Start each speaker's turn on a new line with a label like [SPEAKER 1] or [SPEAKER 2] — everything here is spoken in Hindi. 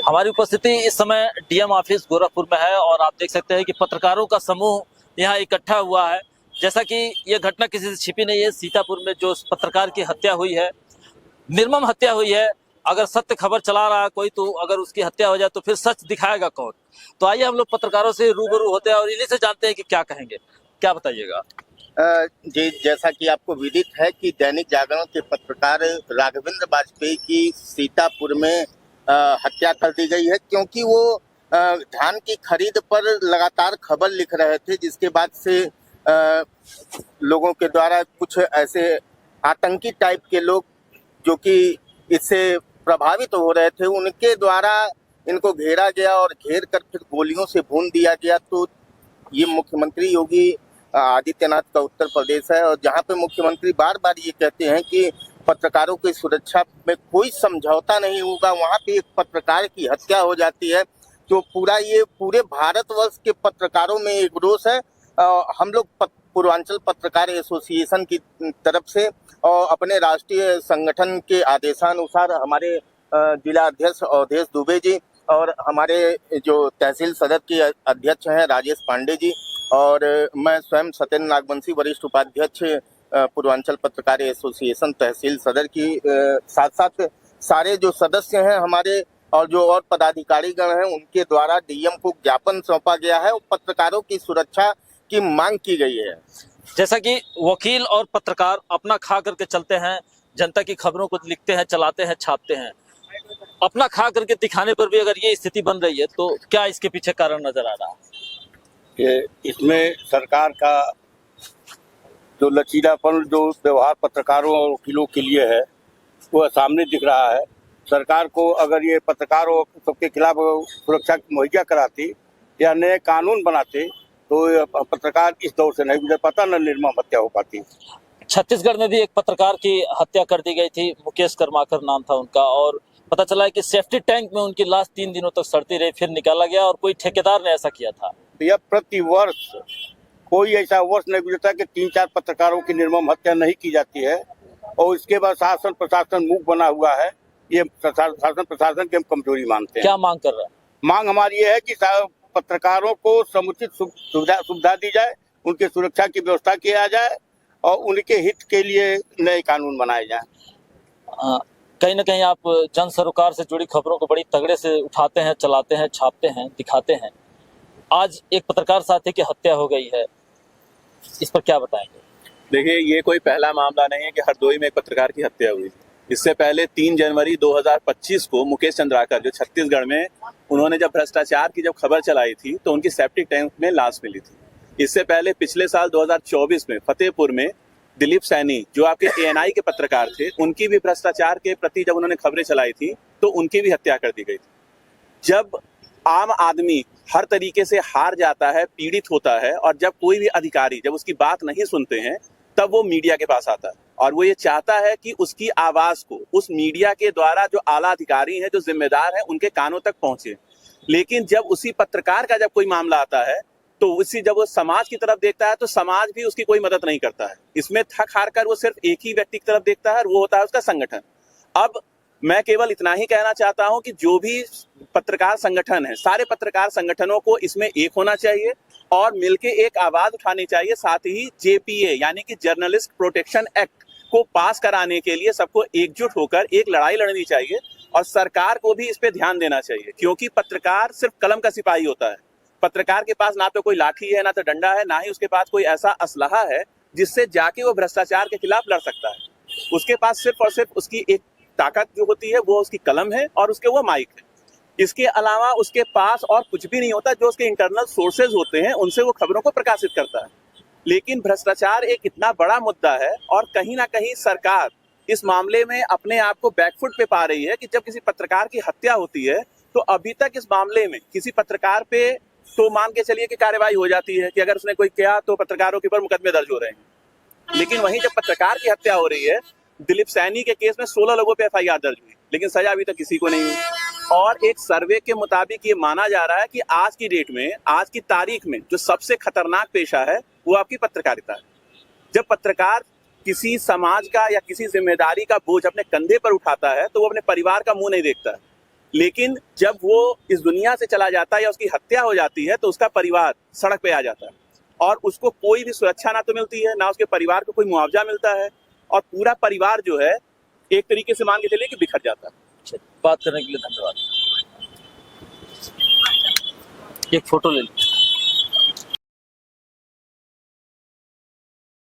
[SPEAKER 1] हमारी उपस्थिति इस समय डीएम ऑफिस गोरखपुर में है और आप देख सकते हैं कि पत्रकारों का समूह यहाँ इकट्ठा हुआ है। जैसा कि ये घटना किसी से छिपी नहीं है, सीतापुर में जो पत्रकार की हत्या हुई है, निर्मम हत्या हुई है। अगर सत्य खबर चला रहा है कोई, तो अगर उसकी हत्या हो जाए तो फिर सच दिखाएगा कौन। तो आइए हम लोग पत्रकारों से रूबरू होते हैं और इन्हीं से जानते हैं कि क्या कहेंगे। क्या बताइएगा?
[SPEAKER 2] जी, जैसा कि आपको विदित है कि दैनिक जागरण के पत्रकार राघवेंद्र वाजपेयी की सीतापुर में हत्या कर दी गई है, क्योंकि वो धान की खरीद पर लगातार खबर लिख रहे थे, जिसके बाद से लोगों के द्वारा कुछ ऐसे आतंकी टाइप के लोग जो कि इससे प्रभावित हो रहे थे, उनके द्वारा इनको घेरा गया और घेर कर फिर गोलियों से भून दिया गया। तो ये मुख्यमंत्री योगी आदित्यनाथ का उत्तर प्रदेश है, और जहाँ पे मुख्यमंत्री बार बार ये कहते हैं कि पत्रकारों की सुरक्षा में कोई समझौता नहीं होगा, वहाँ पे एक पत्रकार की हत्या हो जाती है तो पूरे भारतवर्ष के पत्रकारों में एक रोष है। हम लोग पूर्वांचल पत्रकार एसोसिएशन की तरफ से और अपने राष्ट्रीय संगठन के आदेशानुसार हमारे जिला अध्यक्ष अवधेश दुबे जी और हमारे जो तहसील सदर के अध्यक्ष हैं राजेश पांडे जी, और मैं स्वयं सत्येंद्र नागवंशी वरिष्ठ उपाध्यक्ष पूर्वांचल पत्रकार एसोसिएशन तहसील सदर की, साथ साथ सारे जो सदस्य हैं हमारे और जो और पदाधिकारी गण हैं, उनके द्वारा डीएम को ज्ञापन सौंपा गया है और पत्रकारों की सुरक्षा की मांग की गई है।
[SPEAKER 1] जैसा कि वकील और पत्रकार अपना खा करके चलते हैं, जनता की खबरों को लिखते हैं, चलाते हैं, छापते हैं, अपना खा करके दिखाने पर भी अगर ये स्थिति बन रही है तो क्या इसके पीछे कारण नजर आ रहा है?
[SPEAKER 3] कि इसमें सरकार का जो लचीलापन जो व्यवहार पत्रकारों और वकीलों के लिए है वो सामने दिख रहा है। सरकार को अगर ये पत्रकारों सबके खिलाफ सुरक्षा मुहैया कराती या नए कानून बनाते तो पत्रकार इस दौर से नहीं गुजर पाता, न निर्मम हत्या हो पाती।
[SPEAKER 1] छत्तीसगढ़ में भी एक पत्रकार की हत्या कर दी गई थी, मुकेश कर्माकर नाम था उनका, और पता चला है कि सेफ्टी टैंक में उनकी लाश 3 दिनों तक सड़ती रही, फिर निकाला गया और कोई ठेकेदार ने ऐसा किया था।
[SPEAKER 3] यह प्रतिवर्ष कोई ऐसा वर्ष नहीं गुजरता कि 3-4 पत्रकारों की निर्मम हत्या नहीं की जाती है, और इसके बाद शासन प्रशासन मूक बना हुआ है। ये शासन प्रशासन की हम कमजोरी मानते हैं।
[SPEAKER 1] क्या मांग कर रहे हैं?
[SPEAKER 3] मांग हमारी ये है कि पत्रकारों को समुचित सुविधा दी जाए, उनकी सुरक्षा की व्यवस्था किया जाए और उनके हित के लिए नए कानून बनाए जाए।
[SPEAKER 1] कहीं ना कहीं आप जन सरोकार से जुड़ी खबरों को बड़ी तगड़े से उठाते हैं, चलाते हैं, छापते हैं, दिखाते हैं। आज एक पत्रकार साथी की हत्या हो गई है, इस पर क्या बताएंगे?
[SPEAKER 4] देखिए, ये कोई पहला मामला नहीं है कि हरदोई में एक पत्रकार की हत्या हुई। इससे पहले 3 जनवरी 2025 को मुकेश चंद्राकर जो छत्तीसगढ़ में उन्होंने जब भ्रष्टाचार की खबर चलाई थी तो उनकी सेप्टिक टैंक में लाश मिली थी। इससे पहले पिछले साल 2024 में फतेहपुर में दिलीप सैनी जो आपके एएनआई के पत्रकार थे, उनकी भी भ्रष्टाचार के प्रति जब उन्होंने खबरें चलाई थी तो उनकी भी हत्या कर दी गई थी। जब आम आदमी हर तरीके से हार जाता है, पीड़ित होता है, और जब कोई भी अधिकारी जब उसकी बात नहीं सुनते हैं, तब वो मीडिया के पास आता है और वो ये चाहता है कि उसकी आवाज को उस मीडिया के द्वारा जो आला अधिकारी हैं, जो जिम्मेदार हैं, उनके कानों तक पहुंचे। लेकिन जब उसी पत्रकार का जब कोई मामला आता है तो जब वो समाज की तरफ देखता है तो समाज भी उसकी कोई मदद नहीं करता है। इसमें थक हार कर वो सिर्फ एक ही व्यक्ति की तरफ देखता है और वो होता है उसका संगठन। अब मैं केवल इतना ही कहना चाहता हूं कि जो भी पत्रकार संगठन है, सारे पत्रकार संगठनों को इसमें एक होना चाहिए और मिलके एक आवाज उठानी चाहिए। साथ ही जेपीए यानी कि जर्नलिस्ट प्रोटेक्शन एक्ट को पास कराने के लिए सबको एकजुट होकर एक लड़ाई लड़नी चाहिए और सरकार को भी इस पे ध्यान देना चाहिए, क्योंकि पत्रकार सिर्फ कलम का सिपाही होता है। पत्रकार के पास ना तो कोई लाठी है, ना तो डंडा है, ना ही उसके पास कोई ऐसा असलहा है जिससे जाके वो भ्रष्टाचार के खिलाफ लड़ सकता है। उसके पास सिर्फ और सिर्फ उसकी एक ताकत जो होती है वो उसकी कलम है और उसके वो माइक है। इसके अलावा उसके पास और कुछ भी नहीं होता। जो उसके इंटरनल सोर्सेज होते हैं उनसे वो खबरों को प्रकाशित करता है। लेकिन भ्रष्टाचार एक इतना बड़ा मुद्दा है और कहीं ना कहीं सरकार इस मामले में अपने आप को बैकफुट पे पा रही है कि जब किसी पत्रकार की हत्या होती है तो अभी तक इस मामले में किसी पत्रकार पे तो मान के चलिए कि कार्रवाई हो जाती है कि अगर उसने कोई किया तो पत्रकारों के ऊपर मुकदमे दर्ज हो रहे हैं। लेकिन वहीं जब पत्रकार की हत्या हो रही है, दिलीप सैनी के केस में 16 लोगों पे एफआईआर दर्ज हुई, लेकिन सजा अभी तक किसी को नहीं हुई। और एक सर्वे के मुताबिक ये माना जा रहा है कि आज की डेट में, आज की तारीख में जो सबसे खतरनाक पेशा है वो आपकी पत्रकारिता है। जब पत्रकार किसी समाज का या किसी जिम्मेदारी का बोझ अपने कंधे पर उठाता है तो वो अपने परिवार का मुंह नहीं देखता है, लेकिन जब वो इस दुनिया से चला जाता है या उसकी हत्या हो जाती है तो उसका परिवार सड़क पे आ जाता है और उसको कोई भी सुरक्षा ना तो मिलती है, ना उसके परिवार को कोई मुआवजा मिलता है और पूरा परिवार जो है एक तरीके से मान के चलिए कि बिखर जाता है।
[SPEAKER 1] बात करने के लिए धन्यवाद। एक फोटो ले लो।